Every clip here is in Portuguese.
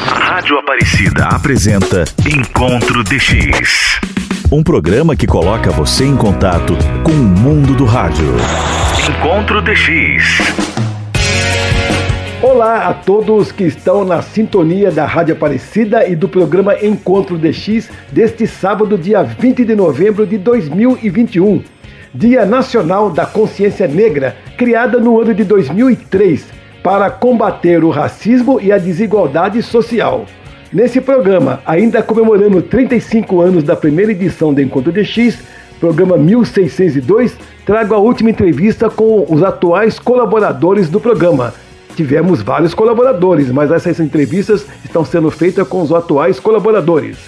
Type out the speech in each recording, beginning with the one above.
Rádio Aparecida apresenta Encontro DX. Um programa que coloca você em contato com o mundo do rádio. Encontro DX. Olá a todos que estão na sintonia da Rádio Aparecida e do programa Encontro DX deste sábado, dia 20 de novembro de 2021. Dia Nacional da Consciência Negra, criada no ano de 2003 para combater o racismo e a desigualdade social. Nesse programa, ainda comemorando 35 anos da primeira edição do Encontro DX, programa 1602, trago a última entrevista com os atuais colaboradores do programa. Tivemos vários colaboradores, mas essas entrevistas estão sendo feitas com os atuais colaboradores.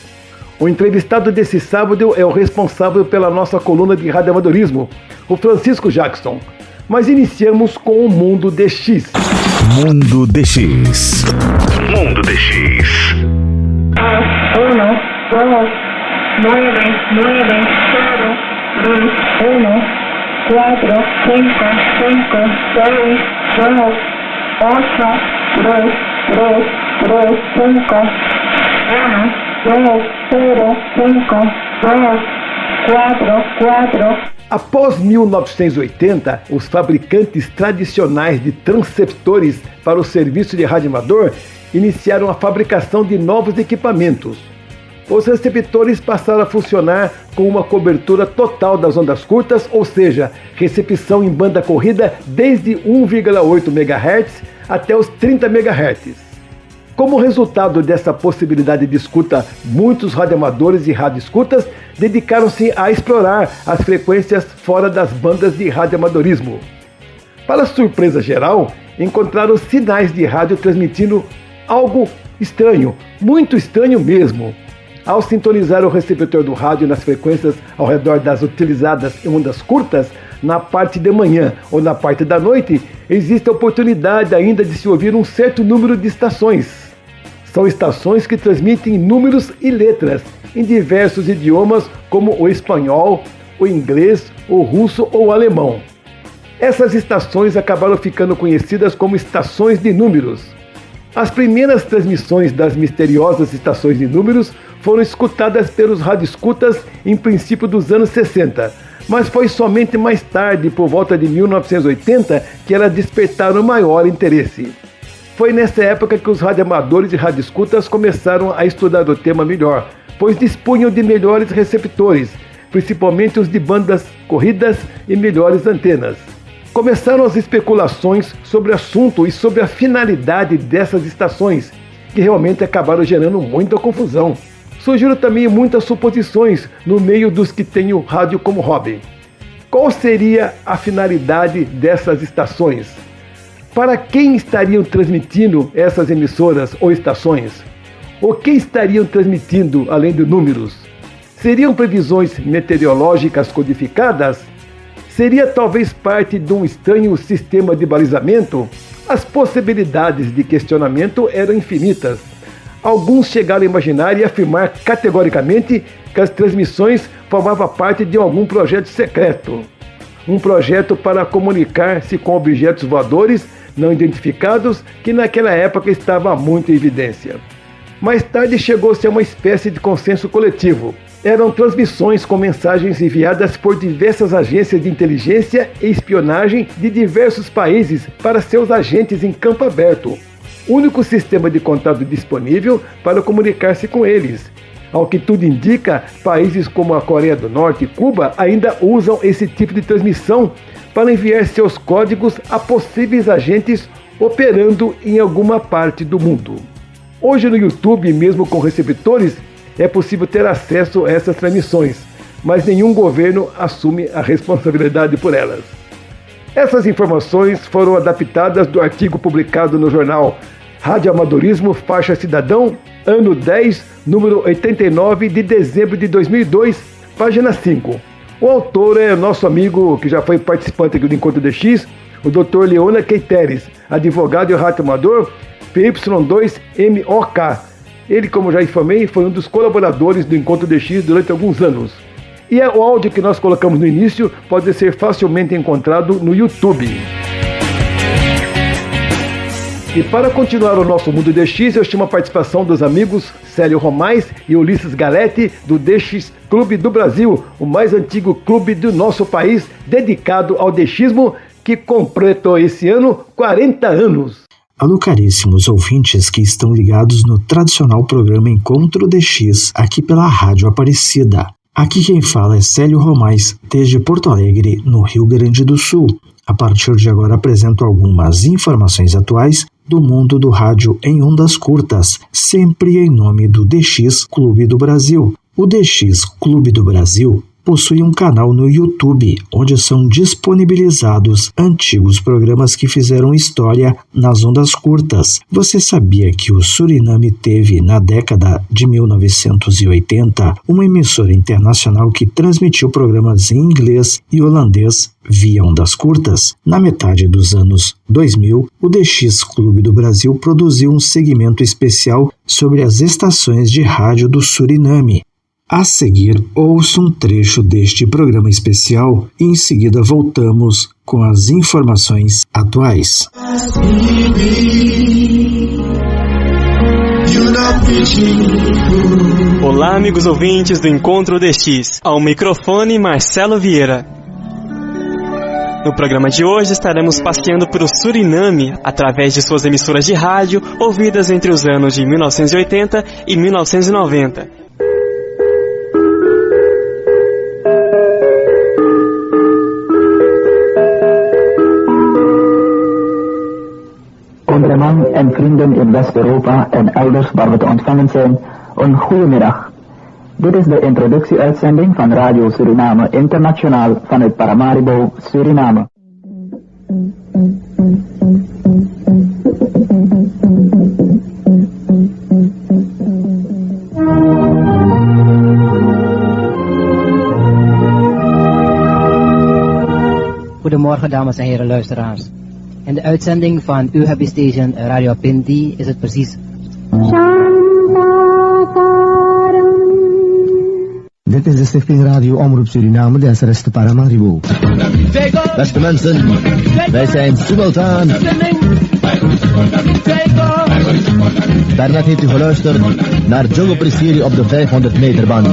O entrevistado desse sábado é o responsável pela nossa coluna de radioamadorismo, o Francisco Jackson. Mas iniciamos com o Mundo DX. Mundo DX. Mundo DX. 1, 2, 9, 9, 0, 2, 1, 4, 5, 5, 6, 2, 8, 3, 3, 3, 5, 1, 2, 0, 5, 2, 4, 4. Após 1980, os fabricantes tradicionais de transceptores para o serviço de rádio amador iniciaram a fabricação de novos equipamentos. Os receptores passaram a funcionar com uma cobertura total das ondas curtas, ou seja, recepção em banda corrida desde 1,8 MHz até os 30 MHz. Como resultado dessa possibilidade de escuta, muitos radioamadores e radioescutas dedicaram-se a explorar as frequências fora das bandas de radioamadorismo. Para surpresa geral, encontraram sinais de rádio transmitindo algo estranho, muito estranho mesmo. Ao sintonizar o receptor do rádio nas frequências ao redor das utilizadas em ondas curtas, na parte de manhã ou na parte da noite, existe a oportunidade ainda de se ouvir um certo número de estações. São estações que transmitem números e letras em diversos idiomas como o espanhol, o inglês, o russo ou o alemão. Essas estações acabaram ficando conhecidas como estações de números. As primeiras transmissões das misteriosas estações de números foram escutadas pelos radioescutas em princípio dos anos 60, mas foi somente mais tarde, por volta de 1980, que elas despertaram maior interesse. Foi nessa época que os radioamadores e radioescutas começaram a estudar o tema melhor, pois dispunham de melhores receptores, principalmente os de bandas corridas e melhores antenas. Começaram as especulações sobre o assunto e sobre a finalidade dessas estações, que realmente acabaram gerando muita confusão. Surgiram também muitas suposições no meio dos que têm o rádio como hobby. Qual seria a finalidade dessas estações? Para quem estariam transmitindo essas emissoras ou estações? O que estariam transmitindo além de números? Seriam previsões meteorológicas codificadas? Seria talvez parte de um estranho sistema de balizamento? As possibilidades de questionamento eram infinitas. Alguns chegaram a imaginar e afirmar categoricamente que as transmissões formavam parte de algum projeto secreto. Um projeto para comunicar-se com objetos voadores não identificados que naquela época estava muito em evidência. Mais tarde chegou-se a uma espécie de consenso coletivo. Eram transmissões com mensagens enviadas por diversas agências de inteligência e espionagem de diversos países para seus agentes em campo aberto. Único sistema de contato disponível para comunicar-se com eles. Ao que tudo indica, países como a Coreia do Norte e Cuba ainda usam esse tipo de transmissão para enviar seus códigos a possíveis agentes operando em alguma parte do mundo. Hoje no YouTube, mesmo com receptores, é possível ter acesso a essas transmissões, mas nenhum governo assume a responsabilidade por elas. Essas informações foram adaptadas do artigo publicado no jornal Radioamadorismo Faixa Cidadão, ano 10, número 89 de dezembro de 2002, página 5. O autor é nosso amigo que já foi participante aqui do Encontro DX, o Dr. Leona Keiteres, advogado e radioamador, PY2MOK. Ele, como já informei, foi um dos colaboradores do Encontro DX durante alguns anos. E o áudio que nós colocamos no início pode ser facilmente encontrado no YouTube. E para continuar o nosso Mundo DX, eu chamo a participação dos amigos Célio Romais e Ulisses Galetti, do DX Clube do Brasil, o mais antigo clube do nosso país, dedicado ao DXismo, que completou esse ano 40 anos. Alô, caríssimos ouvintes que estão ligados no tradicional programa Encontro DX, aqui pela Rádio Aparecida. Aqui quem fala é Célio Romais, desde Porto Alegre, no Rio Grande do Sul. A partir de agora apresento algumas informações atuais do mundo do rádio em ondas curtas, sempre em nome do DX Clube do Brasil. O DX Clube do Brasil possui um canal no YouTube, onde são disponibilizados antigos programas que fizeram história nas ondas curtas. Você sabia que o Suriname teve, na década de 1980, uma emissora internacional que transmitiu programas em inglês e holandês via ondas curtas? Na metade dos anos 2000, o DX Clube do Brasil produziu um segmento especial sobre as estações de rádio do Suriname. A seguir, ouça um trecho deste programa especial e em seguida voltamos com as informações atuais. Olá, amigos ouvintes do Encontro DX. Ao microfone, Marcelo Vieira. No programa de hoje estaremos passeando por o Suriname através de suas emissoras de rádio ouvidas entre os anos de 1980 e 1990. Onderman en vrienden in West-Europa en elders waar we te ontvangen zijn, een goedemiddag. Dit is de introductie-uitzending van Radio Suriname Internationaal vanuit Paramaribo, Suriname. Goedemorgen dames en heren luisteraars. In de uitzending van uw happy station Radio Pinti is het precies. Dit is de Stichting Radio Omroep Suriname, de SRS te Paramaribo. Beste mensen, wij zijn simultaan. Daarnet heeft u geluisterd naar Jogo Presirie op de 500 meter band.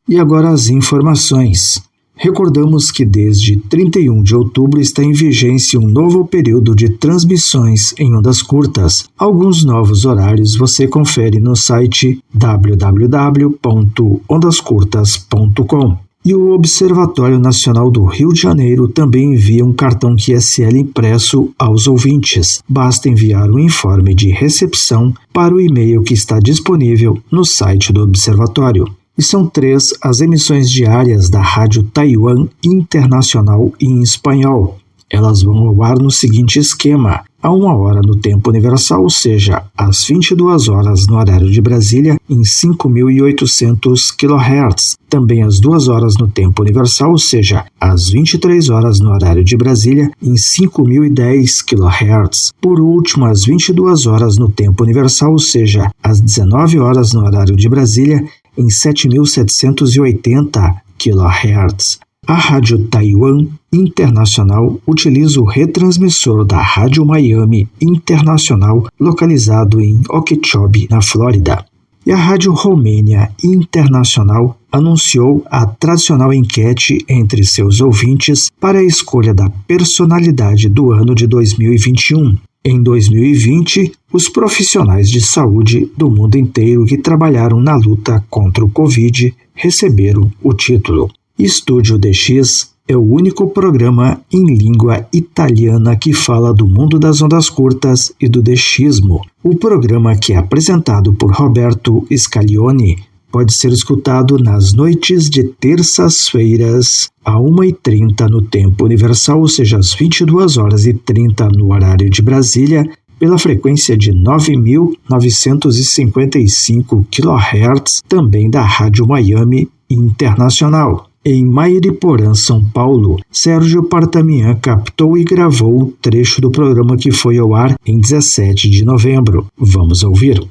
E agora as informações. Recordamos que desde 31 de outubro está em vigência um novo período de transmissões em ondas curtas. Alguns novos horários você confere no site www.ondascurtas.com. E o Observatório Nacional do Rio de Janeiro também envia um cartão QSL impresso aos ouvintes. Basta enviar o informe de recepção para o e-mail que está disponível no site do Observatório. E são 3 as emissões diárias da Rádio Taiwan Internacional em espanhol. Elas vão ao ar no seguinte esquema: a 1 hora no tempo universal, ou seja, às 22 horas no horário de Brasília, em 5.800 kHz. Também às 2 horas no tempo universal, ou seja, às 23 horas no horário de Brasília, em 5.010 kHz. Por último, às 22 horas no tempo universal, ou seja, às 19 horas no horário de Brasília, em 7.780 kHz. A Rádio Taiwan Internacional utiliza o retransmissor da Rádio Miami Internacional, localizado em Okeechobee, na Flórida. E a Rádio Romênia Internacional anunciou a tradicional enquete entre seus ouvintes para a escolha da personalidade do ano de 2021. Em 2020, os profissionais de saúde do mundo inteiro que trabalharam na luta contra o Covid receberam o título. Estúdio DX é o único programa em língua italiana que fala do mundo das ondas curtas e do DXismo. O programa, que é apresentado por Roberto Scaglione, pode ser escutado nas noites de terças-feiras, a 1h30 no tempo universal, ou seja, às 22h30 no horário de Brasília, pela frequência de 9.955 kHz, também da Rádio Miami Internacional. Em Mairiporã, São Paulo, Sérgio Partamian captou e gravou um trecho do programa que foi ao ar em 17 de novembro. Vamos ouvir.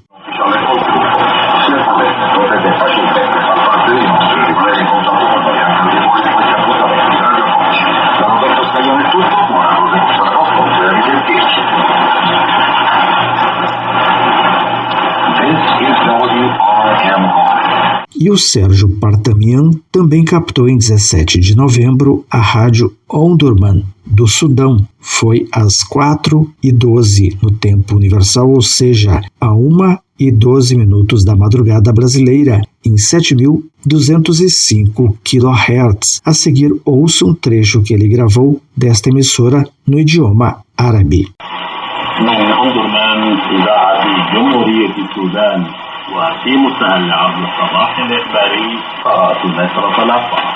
British. This is WRMI. E o Sérgio Partamian também captou em 17 de novembro a rádio Omdurman, do Sudão. Foi às 4h12 no tempo universal, ou seja, a 1h12 da madrugada brasileira, em 7.205 kHz. A seguir, ouça um trecho que ele gravou desta emissora no idioma árabe. وفي منتهى العرض الصباحي الإخباري قرأت نشرة الأخبار.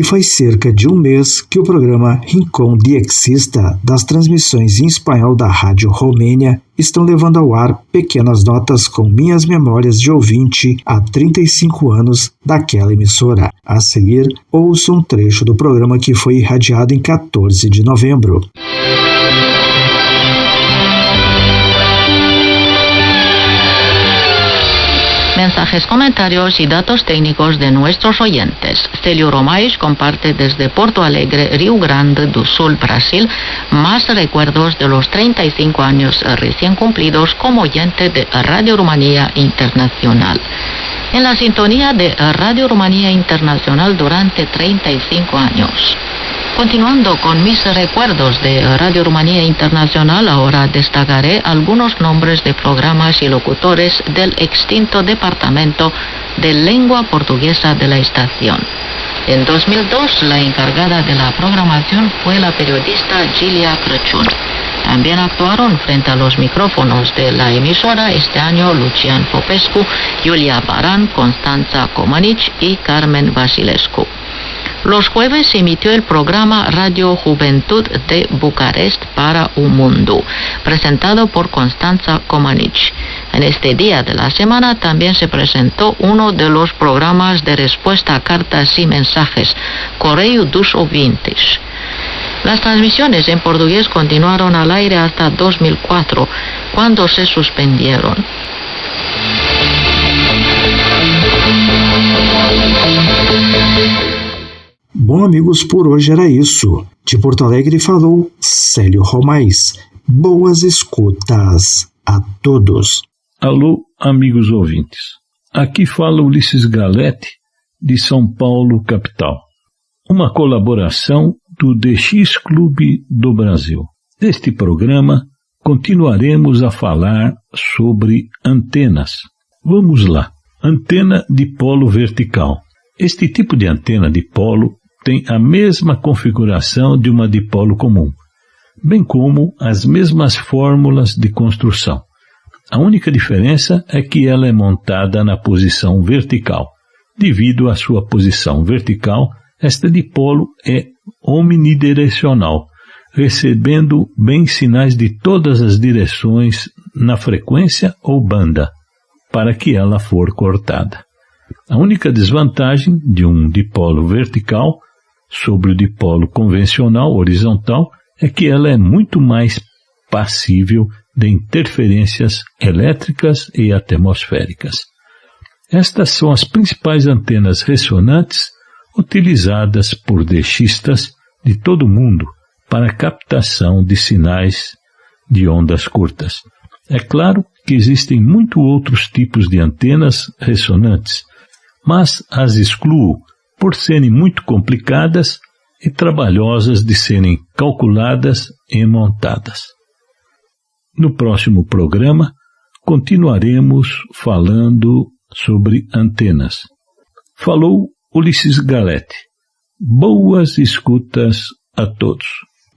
E faz cerca de um mês que o programa Rincón Diexista das transmissões em espanhol da Rádio Romênia estão levando ao ar pequenas notas com minhas memórias de ouvinte há 35 anos daquela emissora. A seguir, ouça um trecho do programa que foi irradiado em 14 de novembro. Mensajes, comentarios y datos técnicos de nuestros oyentes. Celio Romais comparte desde Porto Alegre, Rio Grande do Sul, Brasil, más recuerdos de los 35 años recién cumplidos como oyente de Radio Rumanía Internacional. En la sintonía de Radio Rumanía Internacional durante 35 años. Continuando con mis recuerdos de Radio Rumanía Internacional, ahora destacaré algunos nombres de programas y locutores del extinto Departamento de Lengua Portuguesa de la estación. En 2002, la encargada de la programación fue la periodista Gilia Crăciun. También actuaron frente a los micrófonos de la emisora este año Lucian Popescu, Iulia Baran, Constanța Comănici y Carmen Vasilescu. Los jueves se emitió el programa Radio Juventud de Bucarest para un Mundo, presentado por Constanța Comănici. En este día de la semana también se presentó uno de los programas de respuesta a cartas y mensajes, Correio dos Ouvintes. Las transmisiones en portugués continuaron al aire hasta 2004, cuando se suspendieron. Bom, amigos, por hoje era isso. De Porto Alegre falou Célio Romais. Boas escutas a todos. Alô, amigos ouvintes. Aqui fala Ulisses Galete, de São Paulo, capital. Uma colaboração do DX Clube do Brasil. Neste programa, continuaremos a falar sobre antenas. Vamos lá. Antena de polo vertical. Este tipo de antena de polo tem a mesma configuração de uma dipolo comum, bem como as mesmas fórmulas de construção. A única diferença é que ela é montada na posição vertical. Devido à sua posição vertical, esta dipolo é omnidirecional, recebendo bem sinais de todas as direções na frequência ou banda, para que ela for cortada. A única desvantagem de um dipolo vertical sobre o dipolo convencional horizontal é que ela é muito mais passível de interferências elétricas e atmosféricas. Estas são as principais antenas ressonantes utilizadas por DXistas de todo o mundo para captação de sinais de ondas curtas. É claro que existem muitos outros tipos de antenas ressonantes, mas as excluo por serem muito complicadas e trabalhosas de serem calculadas e montadas. No próximo programa, continuaremos falando sobre antenas. Falou Ulisses Galete. Boas escutas a todos.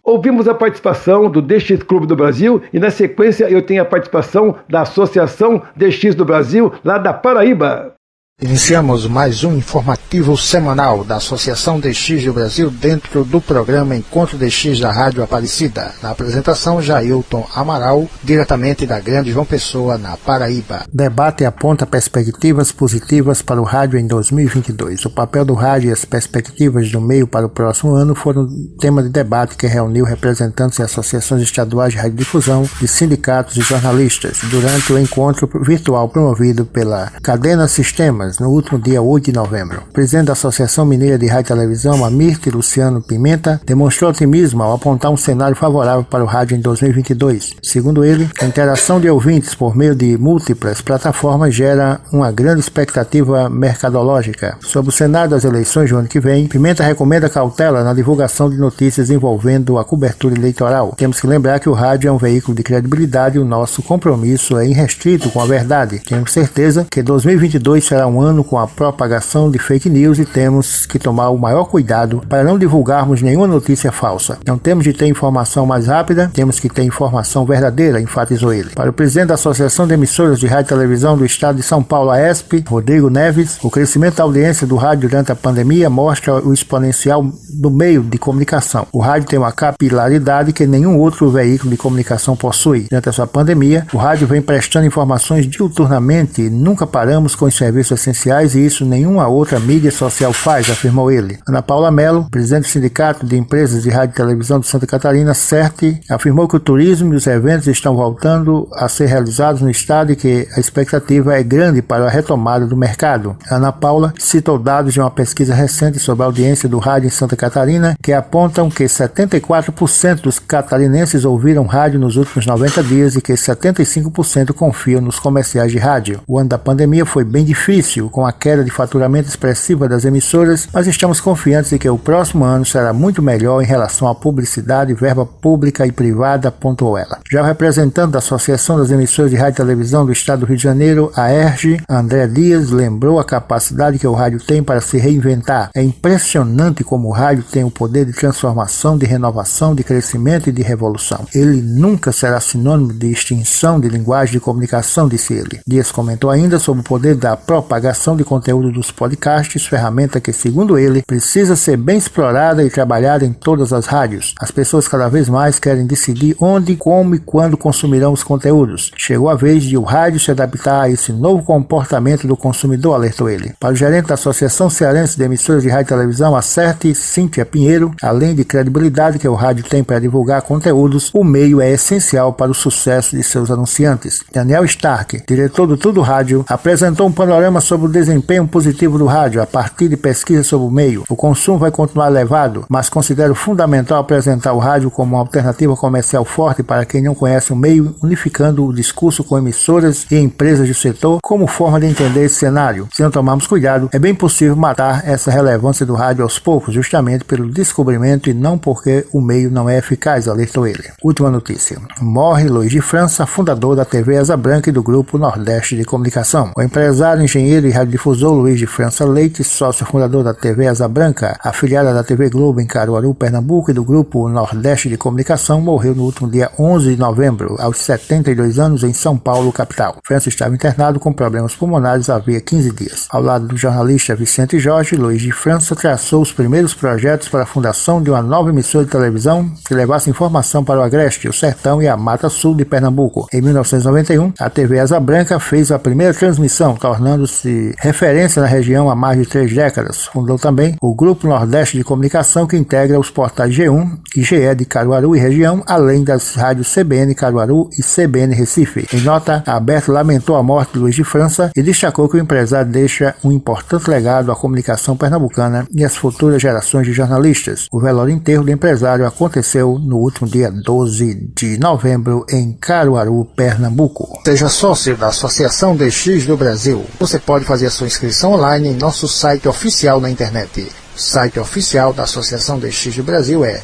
Ouvimos a participação do DX Clube do Brasil e, na sequência, eu tenho a participação da Associação DX do Brasil, lá da Paraíba. Iniciamos mais um informativo semanal da Associação DX do Brasil dentro do programa Encontro DX da Rádio Aparecida. Na apresentação, Jailton Amaral, diretamente da Grande João Pessoa, na Paraíba. Debate aponta perspectivas positivas para o rádio em 2022. O papel do rádio e as perspectivas do meio para o próximo ano foram tema de debate que reuniu representantes de associações estaduais de radiodifusão, de sindicatos e jornalistas, durante o encontro virtual promovido pela Cadena Sistemas, no último dia 8 de novembro. O presidente da Associação Mineira de Rádio e Televisão, Amirte Luciano Pimenta, demonstrou otimismo ao apontar um cenário favorável para o rádio em 2022. Segundo ele, a interação de ouvintes por meio de múltiplas plataformas gera uma grande expectativa mercadológica. Sobre o cenário das eleições do ano que vem, Pimenta recomenda cautela na divulgação de notícias envolvendo a cobertura eleitoral. Temos que lembrar que o rádio é um veículo de credibilidade e o nosso compromisso é irrestrito com a verdade. Temos certeza que 2022 será um ano com a propagação de fake news e temos que tomar o maior cuidado para não divulgarmos nenhuma notícia falsa. Não temos de ter informação mais rápida, temos que ter informação verdadeira, enfatizou ele. Para o presidente da Associação de Emissoras de Rádio e Televisão do Estado de São Paulo, AESP, Rodrigo Neves, o crescimento da audiência do rádio durante a pandemia mostra o exponencial do meio de comunicação. O rádio tem uma capilaridade que nenhum outro veículo de comunicação possui. Durante essa pandemia, o rádio vem prestando informações diuturnamente e nunca paramos com os serviços essenciais e isso nenhuma outra mídia social faz, afirmou ele. Ana Paula Mello, presidente do Sindicato de Empresas de Rádio e Televisão de Santa Catarina, CERT, afirmou que o turismo e os eventos estão voltando a ser realizados no estado e que a expectativa é grande para a retomada do mercado. Ana Paula citou dados de uma pesquisa recente sobre a audiência do rádio em Santa Catarina que apontam que 74% dos catarinenses ouviram rádio nos últimos 90 dias e que 75% confiam nos comerciais de rádio. O ano da pandemia foi bem difícil, com a queda de faturamento expressiva das emissoras, mas estamos confiantes de que o próximo ano será muito melhor em relação à publicidade, verba pública e privada, pontuou ela. Já o representante da Associação das Emissoras de Rádio e Televisão do Estado do Rio de Janeiro, a ERJ, André Dias, lembrou a capacidade que o rádio tem para se reinventar. É impressionante como o rádio tem o poder de transformação, de renovação, de crescimento e de revolução. Ele nunca será sinônimo de extinção de linguagem de comunicação, disse ele. Dias comentou ainda sobre o poder da propagação de conteúdo dos podcasts, ferramenta que, segundo ele, precisa ser bem explorada e trabalhada em todas as rádios. As pessoas cada vez mais querem decidir onde, como e quando consumirão os conteúdos. Chegou a vez de o rádio se adaptar a esse novo comportamento do consumidor, alertou ele. Para o gerente da Associação Cearense de Emissoras de Rádio e Televisão, a CERT, Cíntia Pinheiro, além de credibilidade que o rádio tem para divulgar conteúdos, o meio é essencial para o sucesso de seus anunciantes. Daniel Stark, diretor do Tudo Rádio, apresentou um panorama sobre o desempenho positivo do rádio a partir de pesquisas sobre o meio. O consumo vai continuar elevado, mas considero fundamental apresentar o rádio como uma alternativa comercial forte para quem não conhece o meio, unificando o discurso com emissoras e empresas do setor como forma de entender esse cenário. Se não tomarmos cuidado, é bem possível matar essa relevância do rádio aos poucos, justamente pelo descobrimento e não porque o meio não é eficaz, alertou ele. Última notícia. Morre Luiz de França, fundador da TV Asa Branca e do Grupo Nordeste de Comunicação. O empresário, engenheiro e radiodifusor Luiz de França Leite, sócio fundador da TV Asa Branca, afiliada da TV Globo em Caruaru, Pernambuco e do Grupo Nordeste de Comunicação, morreu no último dia 11 de novembro, aos 72 anos, em São Paulo, capital. França estava internado com problemas pulmonares havia 15 dias. Ao lado do jornalista Vicente Jorge, Luiz de França traçou os primeiros projetos para a fundação de uma nova emissora de televisão que levasse informação para o Agreste, o Sertão e a Mata Sul de Pernambuco. Em 1991, a TV Asa Branca fez a primeira transmissão, tornando-se referência na região há mais de 3 décadas. Fundou também o Grupo Nordeste de Comunicação, que integra os portais G1 e GE de Caruaru e região, além das rádios CBN Caruaru e CBN Recife. Em nota, a Aberto lamentou a morte de Luiz de França e destacou que o empresário deixa um importante legado à comunicação pernambucana e às futuras gerações de jornalistas. O velório e enterro do empresário aconteceu no último dia 12 de novembro em Caruaru, Pernambuco. Seja sócio da Associação DX do Brasil. Você pode fazer a sua inscrição online em nosso site oficial na internet. O site oficial da Associação DX do Brasil é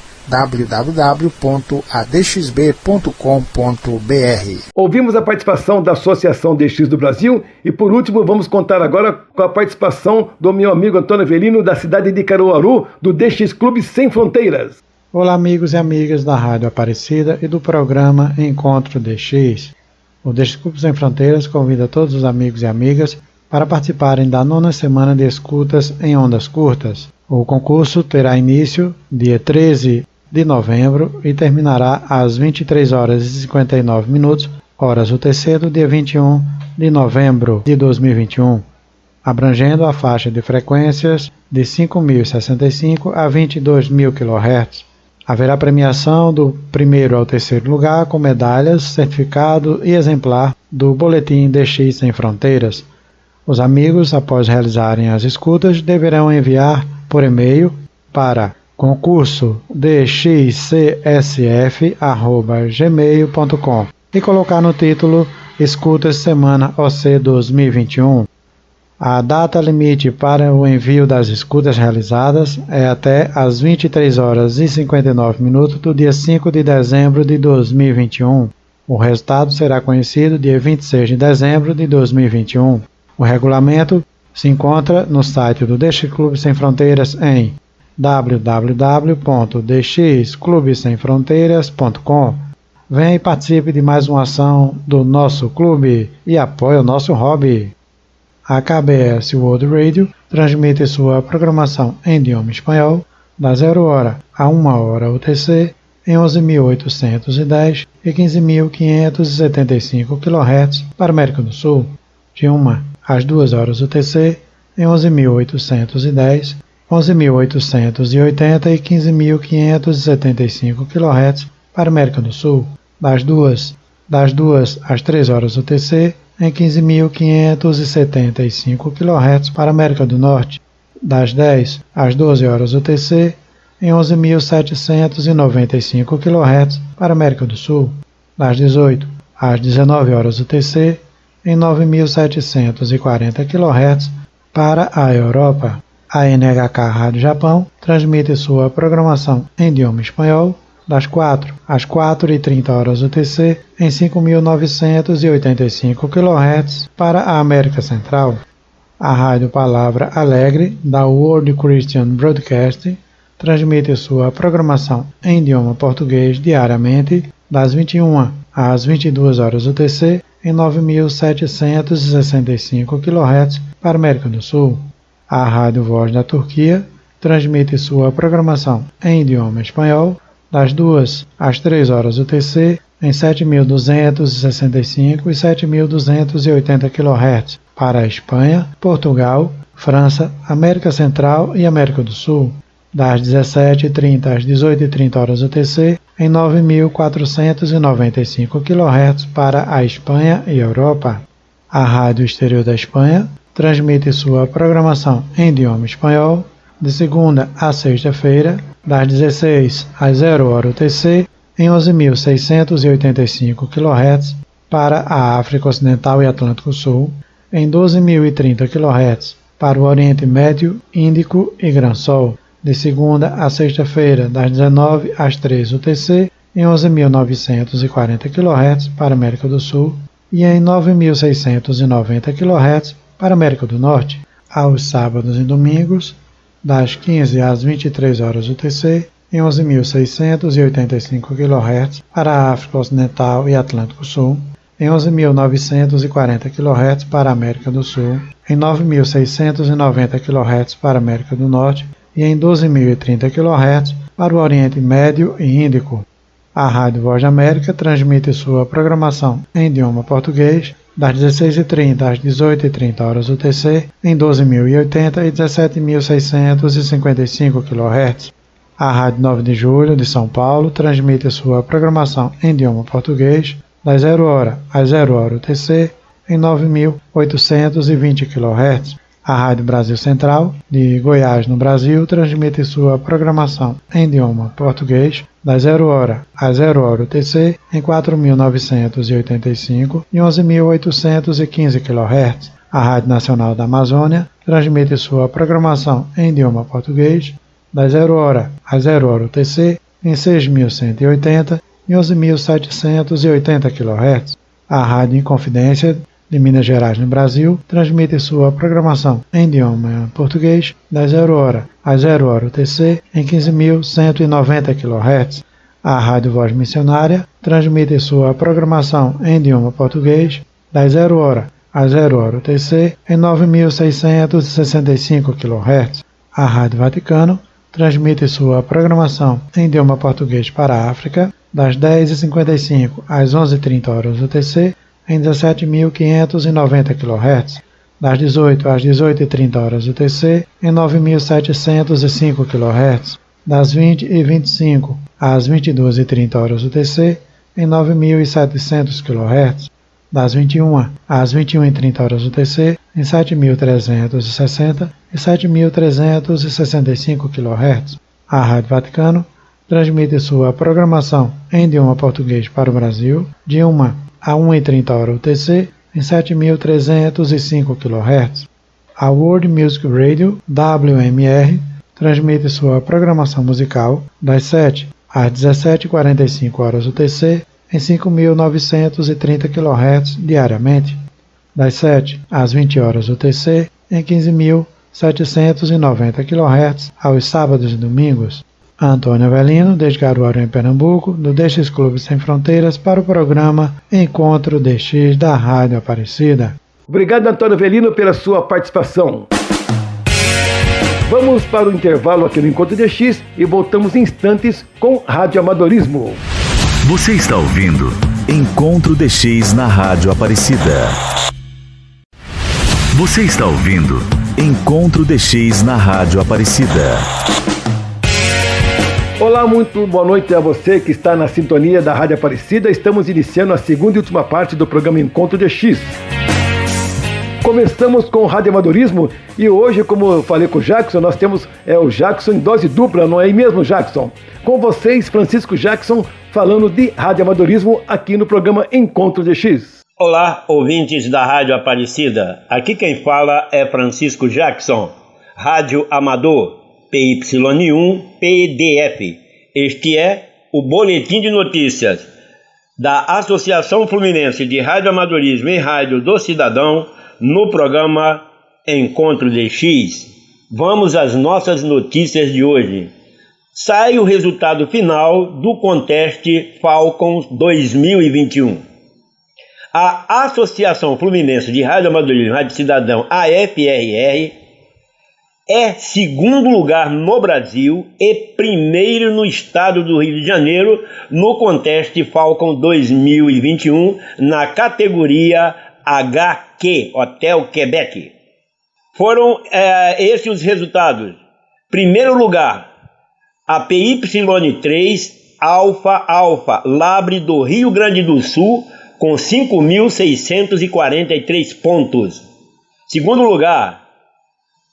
www.adxb.com.br. Ouvimos a participação da Associação DX do Brasil e, por último, vamos contar agora com a participação do meu amigo Antônio Avelino, da cidade de Caruaru, do DX Clube Sem Fronteiras. Olá, amigos e amigas da Rádio Aparecida e do programa Encontro DX. O DX Clube Sem Fronteiras convida todos os amigos e amigas para participarem da 9ª semana de escutas em ondas curtas. O concurso terá início dia 13 de novembro e terminará às 23 horas e 59 minutos, horas UTC, do dia 21 de novembro de 2021, abrangendo a faixa de frequências de 5.065 a 22.000 kHz. Haverá premiação do primeiro ao terceiro lugar com medalhas, certificado e exemplar do Boletim DX Sem Fronteiras. Os amigos, após realizarem as escutas, deverão enviar por e-mail para concursodxcsf@gmail.com e colocar no título Escutas Semana OC 2021. A data limite para o envio das escutas realizadas é até às 23 horas e 59 minutos do dia 5 de dezembro de 2021. O resultado será conhecido dia 26 de dezembro de 2021. O regulamento se encontra no site do DX Clube Sem Fronteiras em www.dxclubesemfronteiras.com. Venha e participe de mais uma ação do nosso clube e apoie o nosso hobby. A KBS World Radio transmite sua programação em idioma espanhol da 0 hora a 1 hora UTC em 11.810 e 15.575 kHz para a América do Sul, de 1 às 2 horas UTC em 11.810, 11.880 e 15.575 kHz para a América do Sul, das 2 às 3 horas UTC em 15.575 kHz para a América do Norte, das 10 às 12 horas UTC em 11.795 kHz para a América do Sul, das 18 às 19 horas UTC em 9.740 kHz para a Europa. A NHK Rádio Japão transmite sua programação em idioma espanhol das 4 às 4h30 horas UTC em 5.985 kHz para a América Central. A Rádio Palavra Alegre, da World Christian Broadcast, transmite sua programação em idioma português diariamente das 21 às 22 horas UTC em 9.765 kHz para a América do Sul. A Rádio Voz da Turquia transmite sua programação em idioma espanhol das 2 às 3 horas UTC em 7.265 e 7.280 kHz para a Espanha, Portugal, França, América Central e América do Sul, das 17h30 às 18h30 horas UTC em 9.495 kHz para a Espanha e Europa. A Rádio Exterior da Espanha transmite sua programação em idioma espanhol de segunda a sexta-feira, das 16 às 0 horas UTC, em 11.685 kHz para a África Ocidental e Atlântico Sul, em 12.030 kHz para o Oriente Médio, Índico e Gran Sol, de segunda a sexta-feira, das 19 às 3 UTC, em 11.940 kHz para a América do Sul e em 9.690 kHz para a América do Norte, aos sábados e domingos, das 15 às 23 horas UTC, em 11.685 kHz para a África Ocidental e Atlântico Sul, em 11.940 kHz para a América do Sul, em 9.690 kHz para a América do Norte e em 12.030 kHz para o Oriente Médio e Índico. A Rádio Voz da América transmite sua programação em idioma português das 16h30 às 18h30 horas UTC, em 12.080 e 17.655 kHz. A Rádio 9 de Julho de São Paulo transmite sua programação em idioma português das 0 horas às 0 horas UTC, em 9.820 kHz. A Rádio Brasil Central, de Goiás, no Brasil, transmite sua programação em idioma português das 0 horas às 0 horas UTC, em 4.985 e 11.815 kHz. A Rádio Nacional da Amazônia transmite sua programação em idioma português das 0 horas às 0 horas UTC, em 6.180 e 11.780 kHz. A Rádio Inconfidência, de Minas Gerais, no Brasil, transmite sua programação em idioma português das 0 horas às 0 horas UTC, em 15.190 kHz. A Rádio Voz Missionária transmite sua programação em idioma português das 0 horas às 0 UTC em 9.665 kHz. A Rádio Vaticano transmite sua programação em idioma português para a África das 10h55 às 11h30 UTC em 17.590 kHz, das 18 às 18h30 UTC em 9.705 kHz, das 20h25 às 22h30 UTC em 9.700 kHz, das 21 às 21h30 UTC em 7.360 e 7.365 kHz. A Rádio Vaticano transmite sua programação em idioma português para o Brasil de 1 a 1h30 UTC em 7.305 kHz. A World Music Radio, WMR, transmite sua programação musical das 7 às 17h45 UTC em 5.930 kHz diariamente, das 7 às 20 UTC em 15.790 kHz aos sábados e domingos. Antônio Avelino, desde Caruaru, em Pernambuco, do DX Clube Sem Fronteiras, para o programa Encontro DX da Rádio Aparecida. Obrigado, Antônio Avelino, pela sua participação. Vamos para o intervalo aqui no Encontro DX e voltamos em instantes com Rádio Amadorismo. Você está ouvindo Encontro DX na Rádio Aparecida. Você está ouvindo Encontro DX na Rádio Aparecida. Olá, muito boa noite a você que está na sintonia da Rádio Aparecida. Estamos iniciando a segunda e última parte do programa Encontro DX. Começamos com o Rádio Amadorismo e hoje, como eu falei com o Jackson, nós temos o Jackson em dose dupla, não é aí mesmo, Jackson? Com vocês, Francisco Jackson, falando de Rádio Amadorismo aqui no programa Encontro DX. Olá, ouvintes da Rádio Aparecida. Aqui quem fala é Francisco Jackson, Rádio Amador, PY1 PDF. Este é o Boletim de Notícias da Associação Fluminense de Rádio Amadorismo e Rádio do Cidadão no programa Encontro DX. Vamos às nossas notícias de hoje. Sai o resultado final do Contest Falcons 2021. A Associação Fluminense de Rádio Amadorismo e Rádio Cidadão, AFRR, é segundo lugar no Brasil e primeiro no estado do Rio de Janeiro no Contest Falcon 2021 na categoria HQ, Hotel Quebec. Foram esses os resultados. Primeiro lugar, a PY3 Alfa Alfa, Labre do Rio Grande do Sul, com 5.643 pontos. Segundo lugar,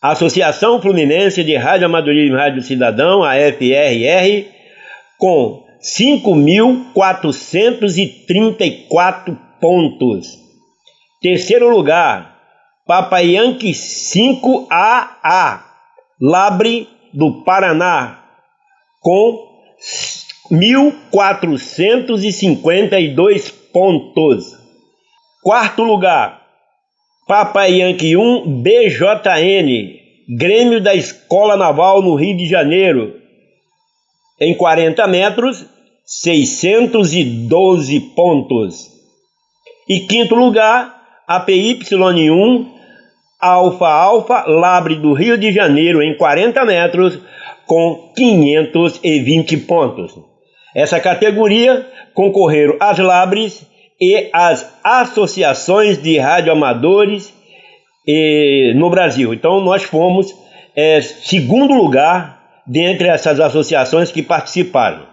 a Associação Fluminense de Rádio Amadorismo e Rádio Cidadão, a AFRR, com 5.434 pontos. Terceiro lugar, Papa Yankee 5AA, Labre do Paraná, com 1.452 pontos. Quarto lugar, Papa Yankee 1 BJN, Grêmio da Escola Naval no Rio de Janeiro, em 40 metros, 612 pontos. E quinto lugar, a PY1 Alfa Alfa, Labre do Rio de Janeiro, em 40 metros, com 520 pontos. Essa categoria concorreram as Labres e as associações de radioamadores no Brasil. Então nós fomos segundo lugar dentre essas associações que participaram.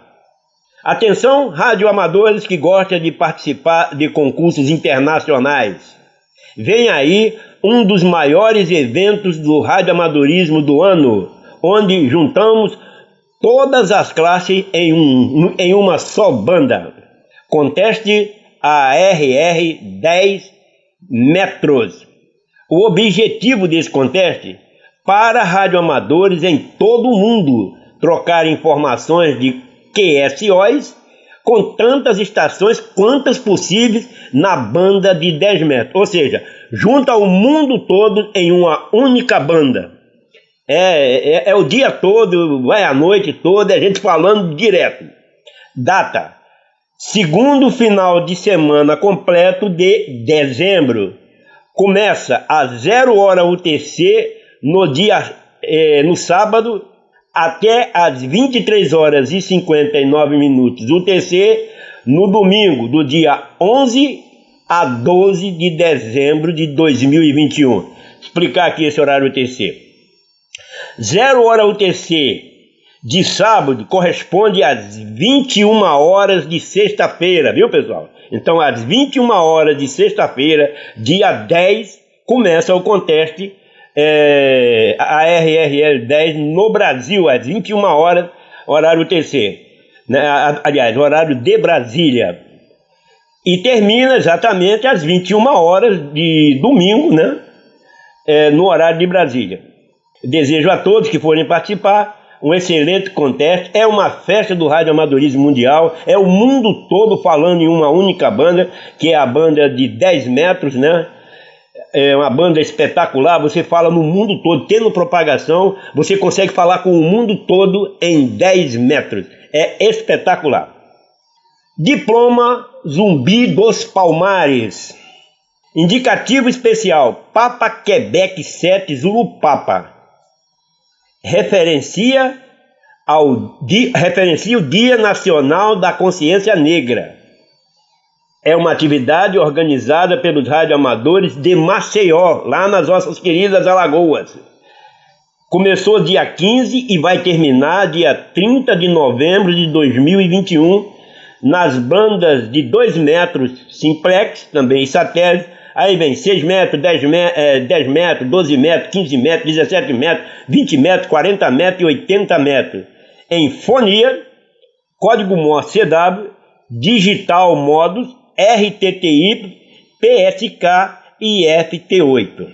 Atenção, radioamadores que gostam de participar de concursos internacionais. Vem aí um dos maiores eventos do radioamadorismo do ano, onde juntamos todas as classes em uma só banda. Conteste ARR 10 metros. O objetivo desse conteste, para radioamadores em todo o mundo, trocar informações de QSOs com tantas estações quantas possíveis na banda de 10 metros. Ou seja, junta o mundo todo em uma única banda. É o dia todo, vai a noite toda, a gente falando direto. Data: segundo final de semana completo de dezembro. começa a 0 hora UTC no sábado até às 23 horas e 59 minutos UTC no domingo, do dia 11 a 12 de dezembro de 2021. Vou explicar aqui esse horário UTC. 0 hora UTC de sábado corresponde às 21 horas de sexta-feira, viu, pessoal? Então, às 21 horas de sexta-feira, dia 10, começa o conteste a RRL 10 no Brasil, às 21 horas, horário UTC. Aliás, horário de Brasília. E termina exatamente às 21 horas de domingo, né? No horário de Brasília. Desejo a todos que forem participar um excelente conteste. É uma festa do radioamadorismo mundial. É o mundo todo falando em uma única banda, que é a banda de 10 metros, né? É uma banda espetacular. Você fala no mundo todo, tendo propagação, você consegue falar com o mundo todo em 10 metros. É espetacular. Diploma Zumbi dos Palmares. Indicativo especial: Papa Quebec 7 Zulu Papa. Referencia o Dia Nacional da Consciência Negra. É uma atividade organizada pelos radioamadores de Maceió, lá nas nossas queridas Alagoas. Começou dia 15 e vai terminar dia 30 de novembro de 2021 nas bandas de 2 metros simplex, também satélite. Aí vem 6 metros, 10 metros, 12 metros, 15 metros, 17 metros, 20 metros, 40 metros e 80 metros. Em fonia, código Morse CW, digital modos, RTTI, PSK e FT8.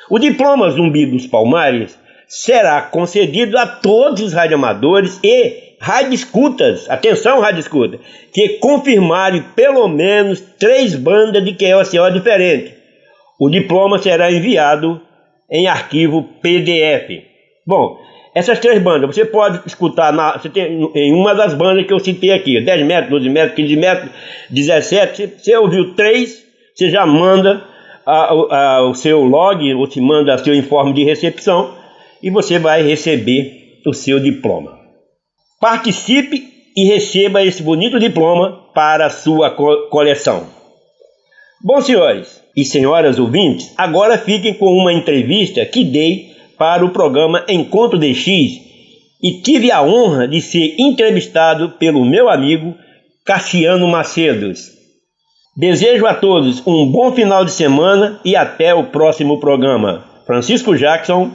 O diploma Zumbi dos Palmares será concedido a todos os radioamadores e radioescutas, atenção radioescuta, que confirmarem pelo menos 3 bandas de QoCO diferentes. O diploma será enviado em arquivo PDF. Bom, essas 3 bandas você pode escutar em uma das bandas que eu citei aqui, 10 metros, 12 metros, 15 metros, 17. Você ouviu 3, você já manda o seu log, ou te manda seu informe de recepção e você vai receber o seu diploma. Participe e receba esse bonito diploma para a sua coleção. Bom, senhores e senhoras ouvintes, agora fiquem com uma entrevista que dei para o programa Encontro DX e tive a honra de ser entrevistado pelo meu amigo Cassiano Macedo. Desejo a todos um bom final de semana e até o próximo programa. Francisco Jackson,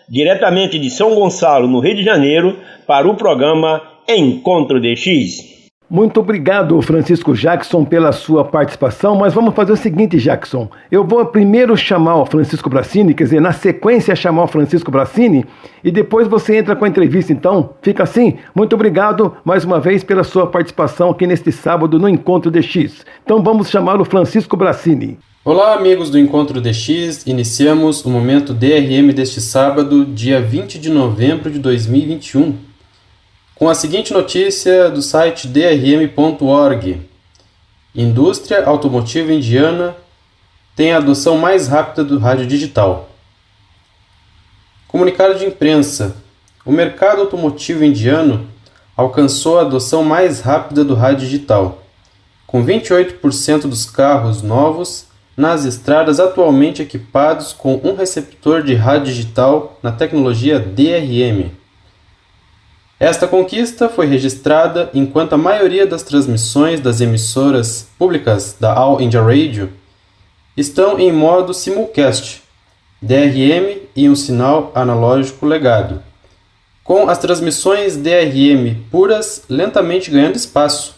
diretamente de São Gonçalo, no Rio de Janeiro, para o programa Encontro DX. Muito obrigado, Francisco Jackson, pela sua participação, mas vamos fazer o seguinte, Jackson. Eu vou primeiro chamar o Francisco Bracini, quer dizer, na sequência chamar o Francisco Bracini, e depois você entra com a entrevista, então. Fica assim? Muito obrigado, mais uma vez, pela sua participação aqui neste sábado no Encontro DX. Então vamos chamar o Francisco Bracini. Olá, amigos do Encontro DX. Iniciamos o momento DRM deste sábado, dia 20 de novembro de 2021. Com a seguinte notícia do site drm.org. Indústria automotiva indiana tem a adoção mais rápida do rádio digital. Comunicado de imprensa. O mercado automotivo indiano alcançou a adoção mais rápida do rádio digital, com 28% dos carros novos nas estradas atualmente equipados com um receptor de rádio digital na tecnologia DRM. Esta conquista foi registrada enquanto a maioria das transmissões das emissoras públicas da All India Radio estão em modo simulcast, DRM e um sinal analógico legado, com as transmissões DRM puras lentamente ganhando espaço.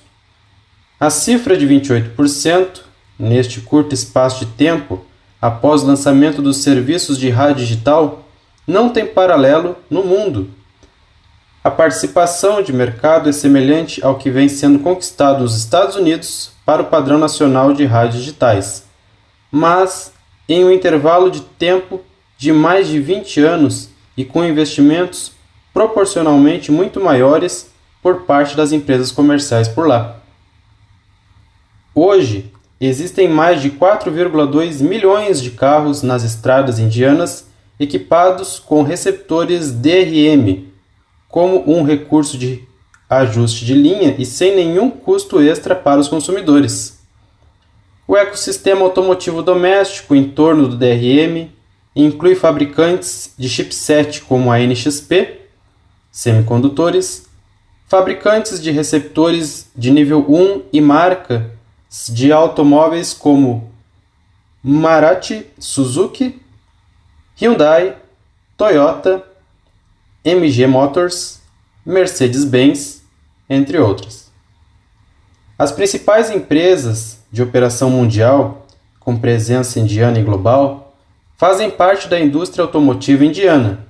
A cifra de 28%, neste curto espaço de tempo, após o lançamento dos serviços de rádio digital, não tem paralelo no mundo. A participação de mercado é semelhante ao que vem sendo conquistado nos Estados Unidos para o padrão nacional de rádios digitais, mas em um intervalo de tempo de mais de 20 anos e com investimentos proporcionalmente muito maiores por parte das empresas comerciais por lá. Hoje, existem mais de 4,2 milhões de carros nas estradas indianas equipados com receptores DRM, como um recurso de ajuste de linha e sem nenhum custo extra para os consumidores. O ecossistema automotivo doméstico em torno do DRM inclui fabricantes de chipset como a NXP, semicondutores, fabricantes de receptores de nível 1 e marcas de automóveis como Maruti Suzuki, Hyundai, Toyota, MG Motors, Mercedes-Benz, entre outras. As principais empresas de operação mundial, com presença indiana e global, fazem parte da indústria automotiva indiana,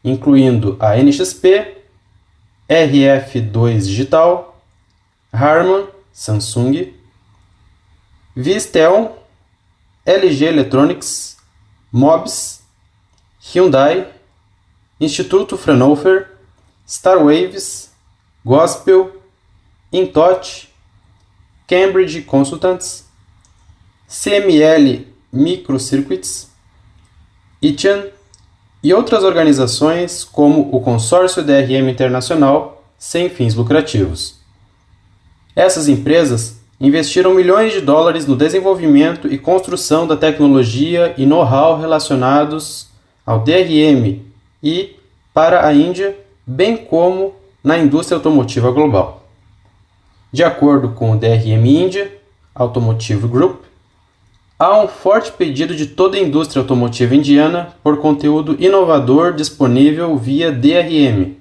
incluindo a NXP, RF2 Digital, Harman, Samsung, Vistel, LG Electronics, Mobis, Hyundai, Instituto Fraunhofer, Starwaves, Gospel, Intot, Cambridge Consultants, CML Microcircuits, Itian e outras organizações como o Consórcio DRM Internacional sem fins lucrativos. Essas empresas investiram milhões de dólares no desenvolvimento e construção da tecnologia e know-how relacionados ao DRM e para a Índia, bem como na indústria automotiva global. De acordo com o DRM India Automotive Group, há um forte pedido de toda a indústria automotiva indiana por conteúdo inovador disponível via DRM,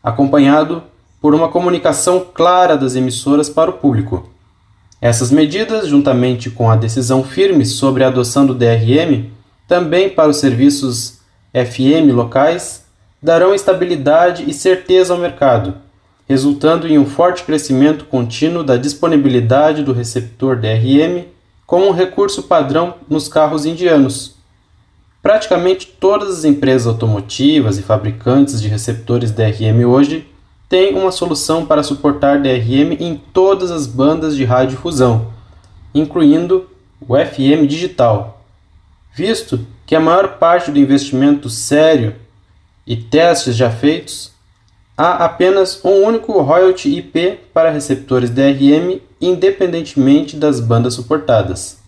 acompanhado por uma comunicação clara das emissoras para o público. Essas medidas, juntamente com a decisão firme sobre a adoção do DRM, também para os serviços FM locais, darão estabilidade e certeza ao mercado, resultando em um forte crescimento contínuo da disponibilidade do receptor DRM como um recurso padrão nos carros indianos. Praticamente todas as empresas automotivas e fabricantes de receptores DRM hoje têm uma solução para suportar DRM em todas as bandas de radiodifusão, incluindo o FM digital, visto que a maior parte do investimento sério e testes já feitos, há apenas um único royalty IP para receptores DRM, independentemente das bandas suportadas.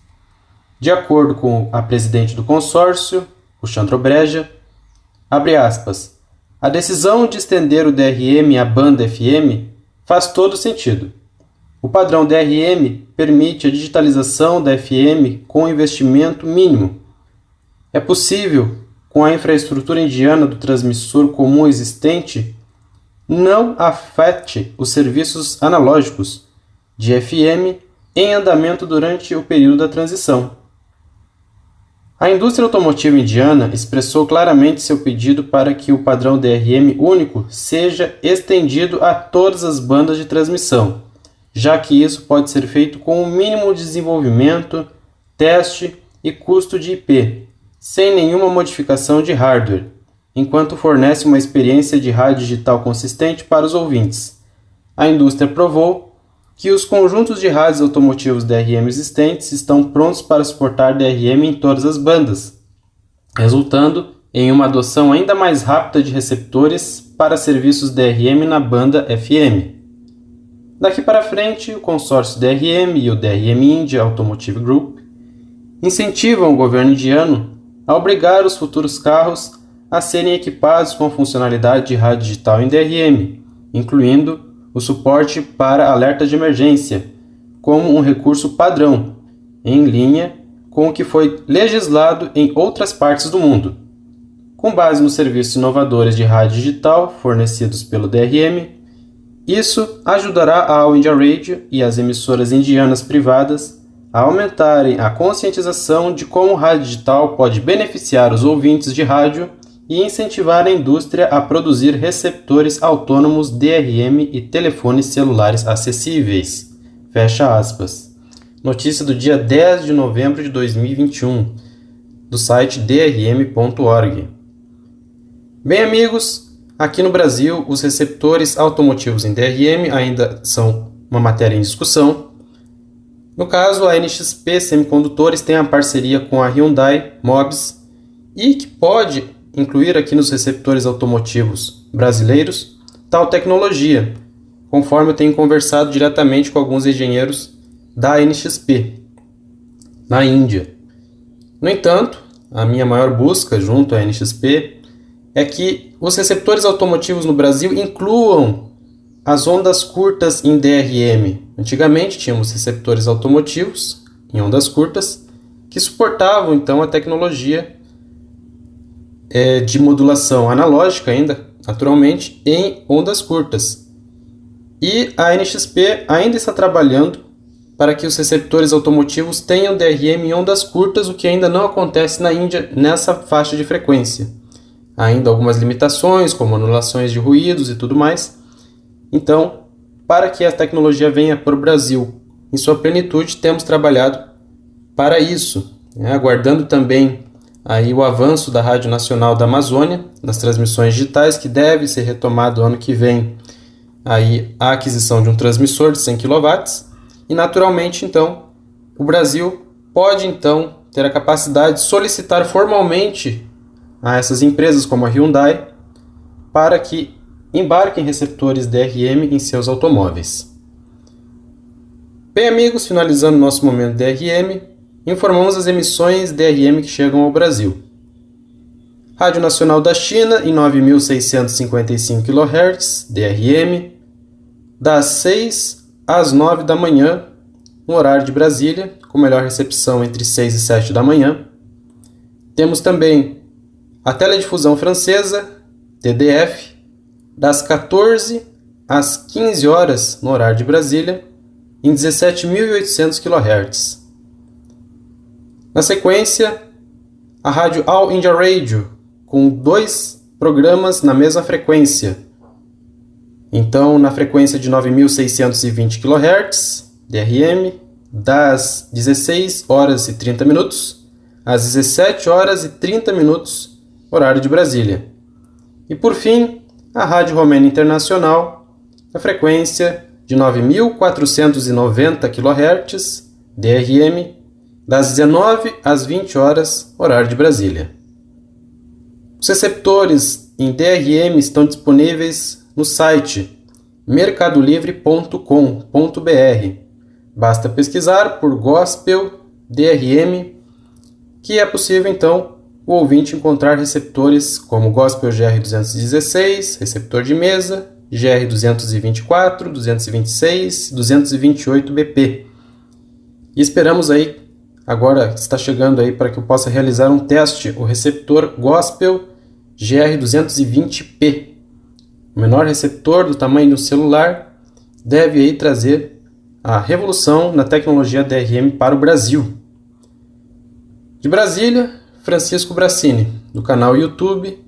De acordo com a presidente do consórcio, o Chandra Breja, abre aspas, a decisão de estender o DRM à banda FM faz todo sentido. O padrão DRM permite a digitalização da FM com investimento mínimo. É possível, com a infraestrutura indiana do transmissor comum existente, não afete os serviços analógicos de FM em andamento durante o período da transição. A indústria automotiva indiana expressou claramente seu pedido para que o padrão DRM único seja estendido a todas as bandas de transmissão, já que isso pode ser feito com o mínimo de desenvolvimento, teste e custo de IP, sem nenhuma modificação de hardware, enquanto fornece uma experiência de rádio digital consistente para os ouvintes. A indústria provou que os conjuntos de rádios automotivos DRM existentes estão prontos para suportar DRM em todas as bandas, resultando em uma adoção ainda mais rápida de receptores para serviços DRM na banda FM. Daqui para frente, o consórcio DRM e o DRM India Automotive Group incentivam o governo indiano a obrigar os futuros carros a serem equipados com a funcionalidade de rádio digital em DRM, incluindo o suporte para alerta de emergência, como um recurso padrão, em linha com o que foi legislado em outras partes do mundo. Com base nos serviços inovadores de rádio digital fornecidos pelo DRM, isso ajudará a All India Radio e as emissoras indianas privadas a aumentarem a conscientização de como o rádio digital pode beneficiar os ouvintes de rádio e incentivar a indústria a produzir receptores autônomos DRM e telefones celulares acessíveis. Fecha aspas. Notícia do dia 10 de novembro de 2021, do site drm.org. Bem, amigos, aqui no Brasil, os receptores automotivos em DRM ainda são uma matéria em discussão. No caso, a NXP Semicondutores tem a parceria com a Hyundai Mobis e que pode incluir aqui nos receptores automotivos brasileiros tal tecnologia, conforme eu tenho conversado diretamente com alguns engenheiros da NXP, na Índia. No entanto, a minha maior busca junto à NXP é que os receptores automotivos no Brasil incluam as ondas curtas em DRM. Antigamente tínhamos receptores automotivos em ondas curtas que suportavam então a tecnologia de modulação analógica ainda, naturalmente, em ondas curtas. E a NXP ainda está trabalhando para que os receptores automotivos tenham DRM em ondas curtas, o que ainda não acontece na Índia nessa faixa de frequência. Há ainda algumas limitações, como anulações de ruídos e tudo mais. Então, para que a tecnologia venha para o Brasil em sua plenitude, temos trabalhado para isso, aguardando também aí o avanço da Rádio Nacional da Amazônia, nas transmissões digitais, que deve ser retomado ano que vem aí a aquisição de um transmissor de 100 kW, e naturalmente, então, o Brasil pode então ter a capacidade de solicitar formalmente a essas empresas como a Hyundai para que embarquem receptores DRM em seus automóveis. Bem, amigos, finalizando nosso momento DRM, informamos as emissões DRM que chegam ao Brasil. Rádio Nacional da China em 9.655 kHz, DRM, das 6 às 9 da manhã, no horário de Brasília, com melhor recepção entre 6 e 7 da manhã. Temos também a teledifusão francesa, TDF, das 14 às 15 horas no horário de Brasília, em 17.800 kHz. Na sequência, a rádio All India Radio, com 2 programas na mesma frequência. Então, na frequência de 9.620 kHz, DRM, das 16 horas e 30 minutos às 17 horas e 30 minutos, horário de Brasília. E por fim, a Rádio Romênia Internacional, na frequência de 9.490 kHz, DRM, das 19 às 20 horas, horário de Brasília. Os receptores em DRM estão disponíveis no site mercadolivre.com.br. Basta pesquisar por Gospel DRM, que é possível então o ouvinte encontrar receptores como Gospel GR216, receptor de mesa, GR224, 226, 228 BP. E esperamos aí, agora está chegando aí para que eu possa realizar um teste, o receptor Gospel GR220P. O menor receptor do tamanho de um celular deve aí trazer a revolução na tecnologia DRM para o Brasil. De Brasília, Francisco Bracini, do canal YouTube.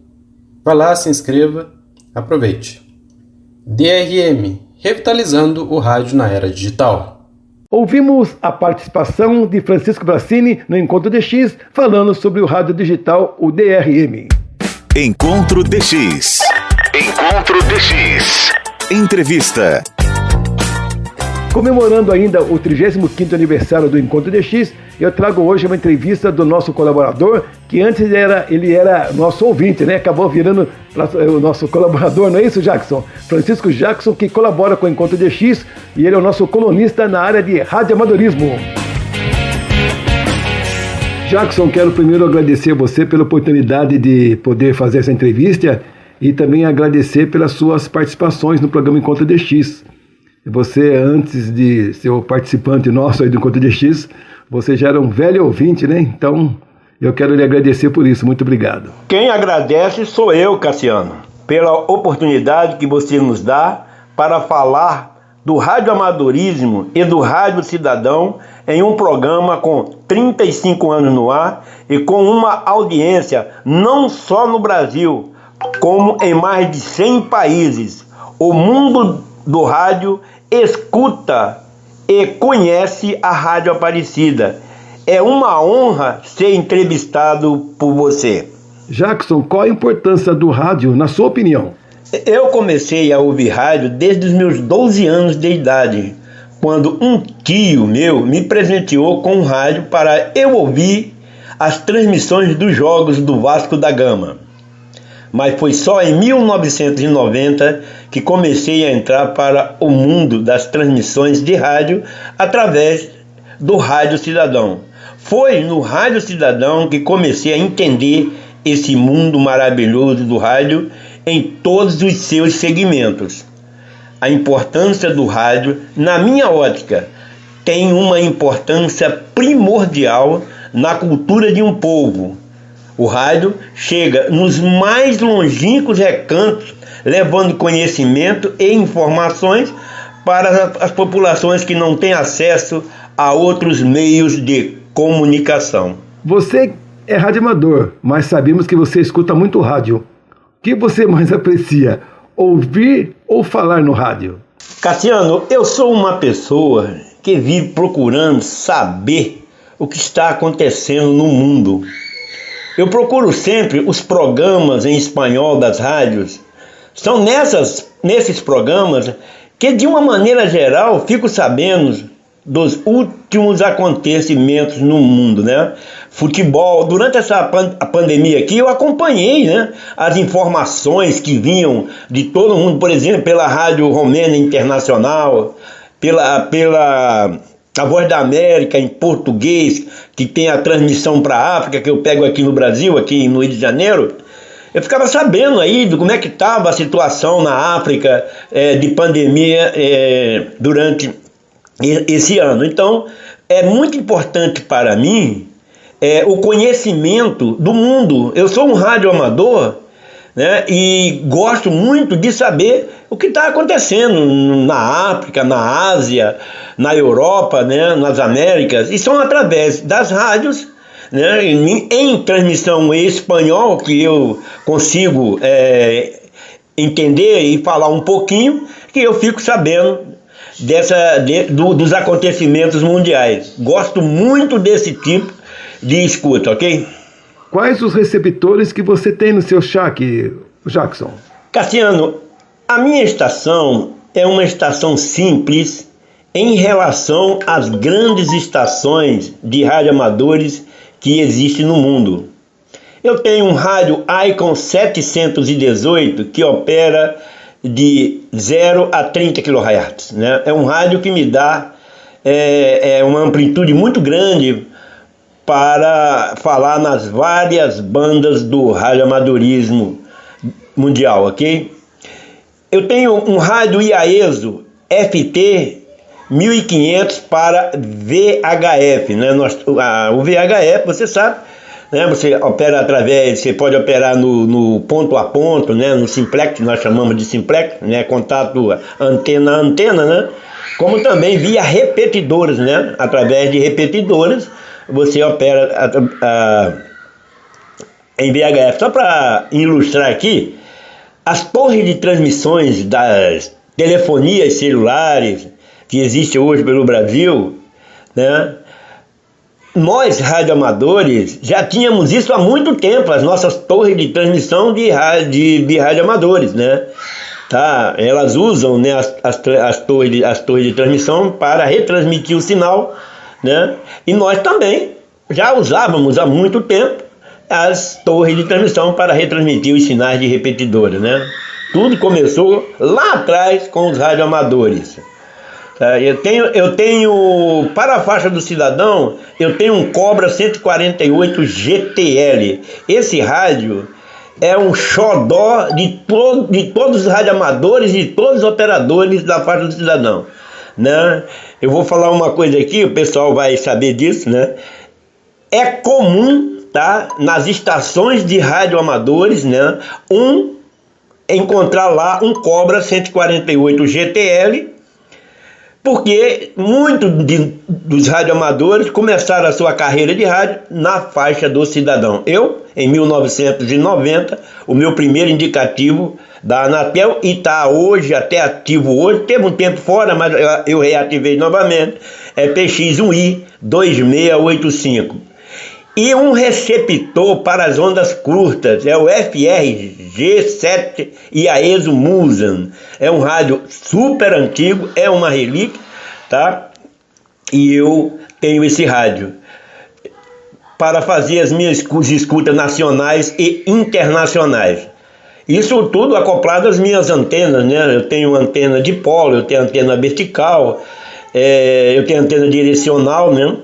Vá lá, se inscreva, aproveite. DRM, revitalizando o rádio na era digital. Ouvimos a participação de Francisco Bracini no Encontro DX, falando sobre o rádio digital, o DRM. Encontro DX. Encontro DX. Entrevista. Comemorando ainda o 35º aniversário do Encontro DX, eu trago hoje uma entrevista do nosso colaborador, que antes ele era nosso ouvinte, né? Acabou virando o nosso colaborador, não é isso, Jackson? Francisco Jackson, que colabora com o Encontro DX, e ele é o nosso colunista na área de radioamadorismo. Jackson, quero primeiro agradecer a você pela oportunidade de poder fazer essa entrevista e também agradecer pelas suas participações no programa Encontro DX. Você, antes de ser o participante nosso aí do Encontro DX, você já era um velho ouvinte, né? Então, eu quero lhe agradecer por isso. Muito obrigado. Quem agradece sou eu, Cassiano, pela oportunidade que você nos dá para falar do radioamadorismo e do rádio cidadão em um programa com 35 anos no ar e com uma audiência não só no Brasil, como em mais de 100 países. O mundo do rádio escuta e conhece a Rádio Aparecida. É uma honra ser entrevistado por você. Jackson, qual a importância do rádio, na sua opinião? Eu comecei a ouvir rádio desde os meus 12 anos de idade, quando um tio meu me presenteou com um rádio para eu ouvir as transmissões dos jogos do Vasco da Gama. Mas foi só em 1990 que comecei a entrar para o mundo das transmissões de rádio através do Rádio Cidadão. Foi no Rádio Cidadão que comecei a entender esse mundo maravilhoso do rádio em todos os seus segmentos. A importância do rádio, na minha ótica, tem uma importância primordial na cultura de um povo. O rádio chega nos mais longínquos recantos, levando conhecimento e informações para as populações que não têm acesso a outros meios de comunicação. Você é radioamador, mas sabemos que você escuta muito rádio. O que você mais aprecia, ouvir ou falar no rádio? Cassiano, eu sou uma pessoa que vive procurando saber o que está acontecendo no mundo. Eu procuro sempre os programas em espanhol das rádios. São nesses programas que, de uma maneira geral, fico sabendo dos últimos acontecimentos no mundo, né? Futebol, durante essa pandemia aqui, eu acompanhei, né, as informações que vinham de todo mundo, por exemplo, pela Rádio Romena Internacional, pela A Voz da América em português, que tem a transmissão para a África, que eu pego aqui no Brasil, aqui no Rio de Janeiro. Eu ficava sabendo aí de como é que estava a situação na África de pandemia durante esse ano. Então, é muito importante para mim o conhecimento do mundo. Eu sou um radioamador, né, e gosto muito de saber o que está acontecendo na África, na Ásia, na Europa, né, nas Américas, e são através das rádios, né, em transmissão em espanhol, que eu consigo entender e falar um pouquinho, que eu fico sabendo dos acontecimentos mundiais. Gosto muito desse tipo de escuta, ok? Quais os receptores que você tem no seu shack, Jackson? Cassiano, a minha estação é uma estação simples em relação às grandes estações de radioamadores que existem no mundo. Eu tenho um rádio Icon 718 que opera de 0 a 30 kHz, né? É um rádio que me dá uma amplitude muito grande para falar nas várias bandas do radioamadorismo mundial, ok? Eu tenho um rádio IAESO FT 1500 para VHF, né? O VHF, você sabe, né? Você opera você pode operar no ponto a ponto, né? No simplex, nós chamamos de simplex, né? Contato antena a antena, né? Como também via repetidores, né? Através de repetidores você opera em VHF. Só para ilustrar aqui, as torres de transmissões das telefonias celulares que existem hoje pelo Brasil, né? Nós, radioamadores, já tínhamos isso há muito tempo, as nossas torres de transmissão de radioamadores, né? Tá? Elas usam, né, as torres de transmissão para retransmitir o sinal, né? E nós também já usávamos há muito tempo as torres de transmissão para retransmitir os sinais de repetidora, né? Tudo começou lá atrás com os radioamadores. Eu tenho, para a faixa do cidadão, eu tenho um Cobra 148 GTL. Esse rádio é um xodó de todos os radioamadores e todos os operadores da faixa do cidadão, né? Eu vou falar uma coisa aqui, o pessoal vai saber disso, né? É comum, tá, nas estações de radioamadores, né, encontrar lá um Cobra 148 GTL, porque muitos dos radioamadores começaram a sua carreira de rádio na faixa do cidadão. Eu, em 1990, o meu primeiro indicativo da Anatel, e está hoje, até ativo hoje, teve um tempo fora, mas eu reativei novamente, é PX1i 2685. E um receptor para as ondas curtas, é o FRG7 IAESO Musan. É um rádio super antigo, é uma relíquia, tá? E eu tenho esse rádio para fazer as minhas escutas nacionais e internacionais. Isso tudo acoplado às minhas antenas, né? Eu tenho antena de polo, eu tenho antena vertical, eu tenho antena direcional, né?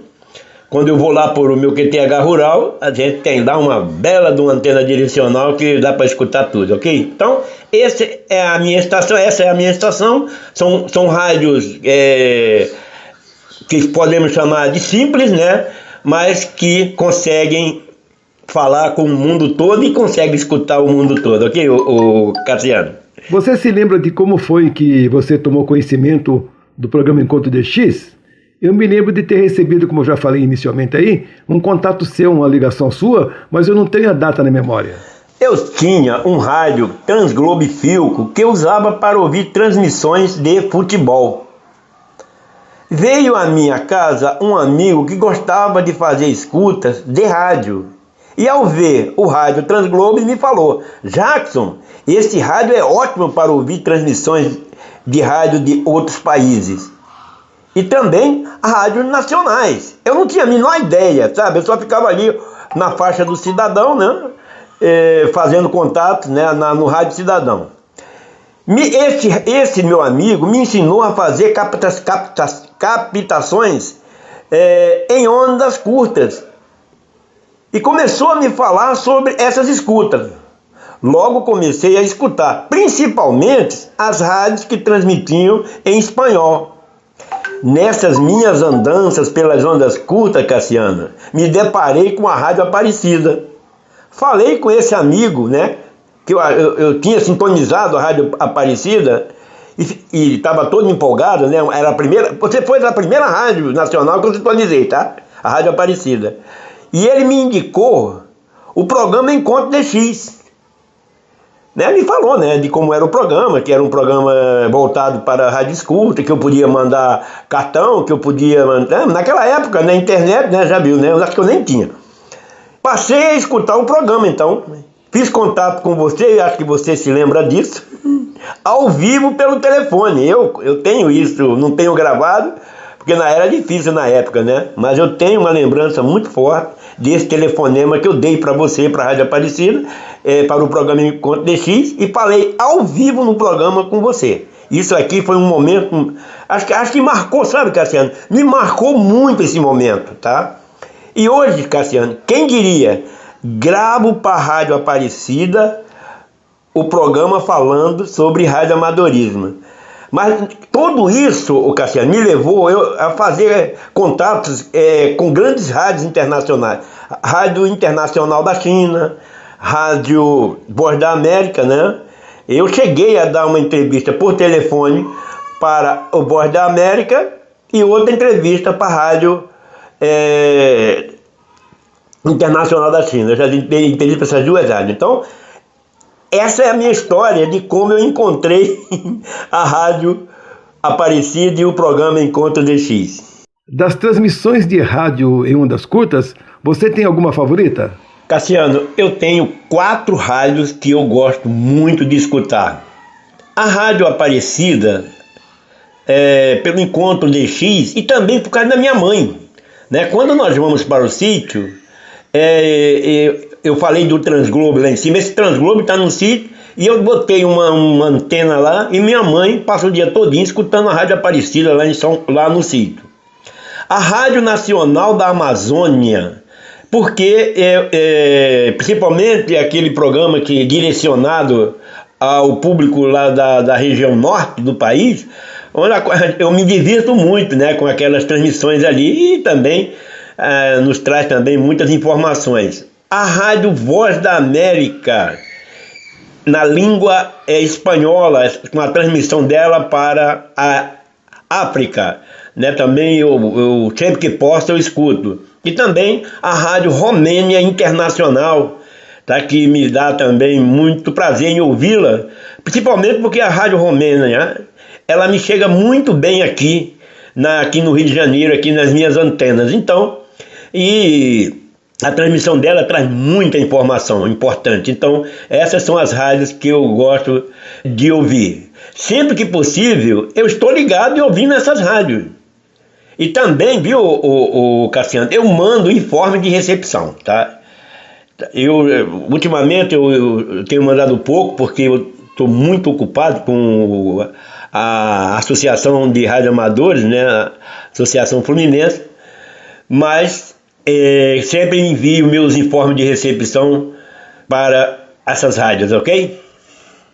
Quando eu vou lá por o meu QTH rural, a gente tem lá uma bela de uma antena direcional que dá para escutar tudo, ok? Então, essa é a minha estação, são rádios que podemos chamar de simples, né? Mas que conseguem falar com o mundo todo e conseguem escutar o mundo todo, ok, o Cassiano? Você se lembra de como foi que você tomou conhecimento do programa Encontro DX? Eu me lembro de ter recebido, como eu já falei inicialmente aí, um contato seu, uma ligação sua, mas eu não tenho a data na memória. Eu tinha um rádio Transglobe Filco que eu usava para ouvir transmissões de futebol. Veio à minha casa um amigo que gostava de fazer escutas de rádio. E ao ver o rádio Transglobe me falou: Jackson, esse rádio é ótimo para ouvir transmissões de rádio de outros países. E também rádios nacionais. Eu não tinha a menor ideia, sabe? Eu só ficava ali na faixa do cidadão, né? Fazendo contato, né? No rádio cidadão. Esse meu amigo me ensinou a fazer captações em ondas curtas. E começou a me falar sobre essas escutas. Logo comecei a escutar, principalmente as rádios que transmitiam em espanhol. Nessas minhas andanças pelas ondas curtas, Cassiano, me deparei com a Rádio Aparecida. Falei com esse amigo, né, que eu tinha sintonizado a Rádio Aparecida e estava todo empolgado, né? Era a primeira, você foi a primeira rádio nacional que eu sintonizei, tá? A Rádio Aparecida. E ele me indicou o programa Encontro DX. Né, me falou, né, de como era o programa, que era um programa voltado para a rádio escuta, que eu podia mandar cartão, que eu podia mandar... Naquela época, na internet, né, já viu, né? Eu acho que eu nem tinha. Passei a escutar o programa, então. Fiz contato com você, acho que você se lembra disso, ao vivo pelo telefone. Eu tenho isso, não tenho gravado, porque era difícil na época, né? Mas eu tenho uma lembrança muito forte desse telefonema que eu dei para você, para a Rádio Aparecida, para o programa Encontro DX, e falei ao vivo no programa com você. Isso aqui foi um momento, acho que marcou, sabe, Cassiano? Me marcou muito esse momento, tá? E hoje, Cassiano, quem diria, gravo para a Rádio Aparecida o programa falando sobre radioamadorismo. Mas tudo isso, Cassiano, me levou a fazer contatos com grandes rádios internacionais. Rádio Internacional da China, Rádio Voz da América, né? Eu cheguei a dar uma entrevista por telefone para o Voz da América e outra entrevista para a Rádio Internacional da China. Eu já dei entrevista para essas duas rádios. Então, essa é a minha história de como eu encontrei a Rádio Aparecida e o programa Encontro DX. Das transmissões de rádio em ondas curtas, você tem alguma favorita? Cassiano, eu tenho 4 rádios que eu gosto muito de escutar. A Rádio Aparecida, pelo Encontro DX, e também por causa da minha mãe. Né? Quando nós vamos para o sítio, eu falei do Transglobe lá em cima. Esse Transglobe está no sítio e eu botei uma antena lá e minha mãe passa o dia todinho escutando a Rádio Aparecida lá no sítio. A Rádio Nacional da Amazônia, porque principalmente aquele programa que é direcionado ao público lá da região norte do país, onde eu me divirto muito, né, com aquelas transmissões ali, e também nos traz também muitas informações. A Rádio Voz da América, na língua espanhola, com a transmissão dela para a África, né? Também eu sempre que posso eu escuto. E também a Rádio Romênia Internacional, tá? Que me dá também muito prazer em ouvi-la, principalmente porque a Rádio Romênia, ela me chega muito bem aqui no Rio de Janeiro, aqui nas minhas antenas. Então, e a transmissão dela traz muita informação importante. Então, essas são as rádios que eu gosto de ouvir. Sempre que possível, eu estou ligado e ouvindo essas rádios. E também, viu, o Cassiano, eu mando informe de recepção, tá? Ultimamente eu tenho mandado pouco, porque eu estou muito ocupado com a Associação de Rádio Amadores, né? A Associação Fluminense, mas sempre envio meus informes de recepção para essas rádios, ok?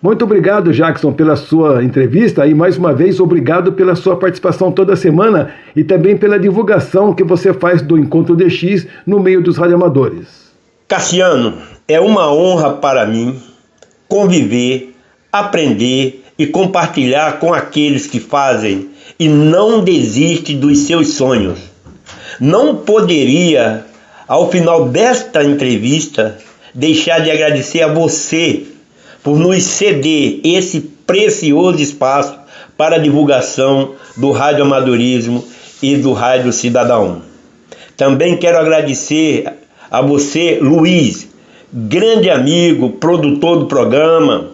Muito obrigado, Jackson, pela sua entrevista e mais uma vez obrigado pela sua participação toda semana e também pela divulgação que você faz do Encontro DX no meio dos radioamadores. Cassiano, é uma honra para mim conviver, aprender e compartilhar com aqueles que fazem e não desistem dos seus sonhos. Não poderia, ao final desta entrevista, deixar de agradecer a você por nos ceder esse precioso espaço para a divulgação do radioamadorismo e do Rádio Cidadão. Também quero agradecer a você, Luiz, grande amigo, produtor do programa,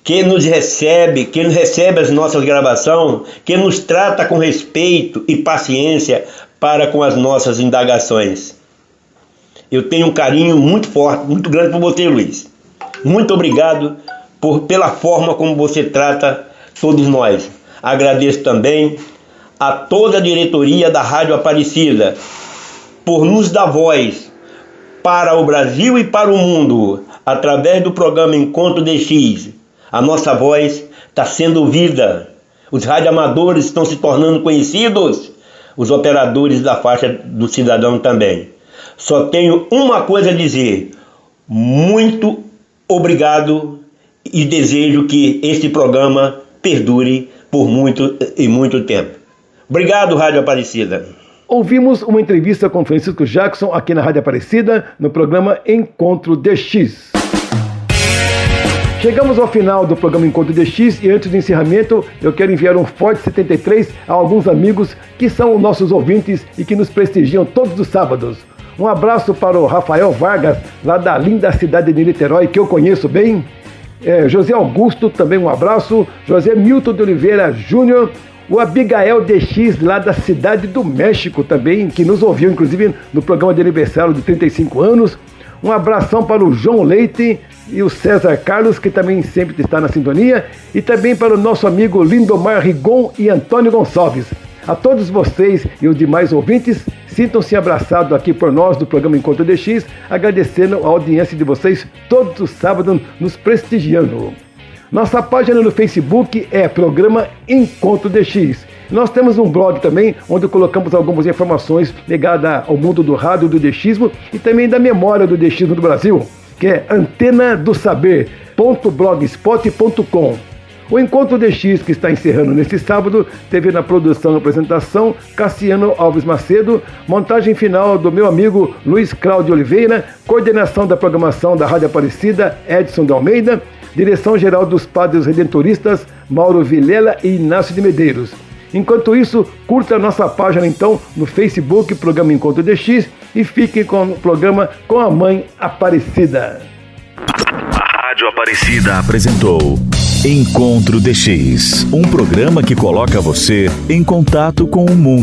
que nos recebe as nossas gravações, que nos trata com respeito e paciência para com as nossas indagações. Eu tenho um carinho muito forte, muito grande por você, Luiz. Muito obrigado pela forma como você trata todos nós. Agradeço também a toda a diretoria da Rádio Aparecida por nos dar voz para o Brasil e para o mundo através do programa Encontro DX. A nossa voz está sendo ouvida. Os radioamadores estão se tornando conhecidos. Os operadores da faixa do cidadão também. Só tenho uma coisa a dizer. Muito obrigado e desejo que este programa perdure por muito e muito tempo. Obrigado, Rádio Aparecida. Ouvimos uma entrevista com Francisco Jackson aqui na Rádio Aparecida, no programa Encontro DX. Chegamos ao final do programa Encontro DX e antes do encerramento eu quero enviar um forte 73 a alguns amigos que são nossos ouvintes e que nos prestigiam todos os sábados. Um abraço para o Rafael Vargas, lá da linda cidade de Niterói, que eu conheço bem. José Augusto, também um abraço. José Milton de Oliveira Júnior. O Abigael DX, lá da cidade do México também, que nos ouviu, inclusive, no programa de aniversário de 35 anos. Um abração para o João Leite e o César Carlos, que também sempre está na sintonia. E também para o nosso amigo Lindomar Rigon e Antônio Gonçalves. A todos vocês e os demais ouvintes, sintam-se abraçados aqui por nós do programa Encontro DX, agradecendo a audiência de vocês todos os sábados nos prestigiando. Nossa página no Facebook é Programa Encontro DX. Nós temos um blog também, onde colocamos algumas informações ligadas ao mundo do rádio, do DXismo e também da memória do DXismo do Brasil, que é antenadosaber.blogspot.com. O Encontro DX, que está encerrando neste sábado, teve na produção e apresentação Cassiano Alves Macedo, montagem final do meu amigo Luiz Cláudio Oliveira, coordenação da programação da Rádio Aparecida, Edson de Almeida, direção-geral dos Padres Redentoristas, Mauro Vilela e Inácio de Medeiros. Enquanto isso, curta a nossa página então no Facebook, Programa Encontro DX, e fique com o programa Com a Mãe Aparecida. A Rádio Aparecida apresentou Encontro DX, um programa que coloca você em contato com o mundo.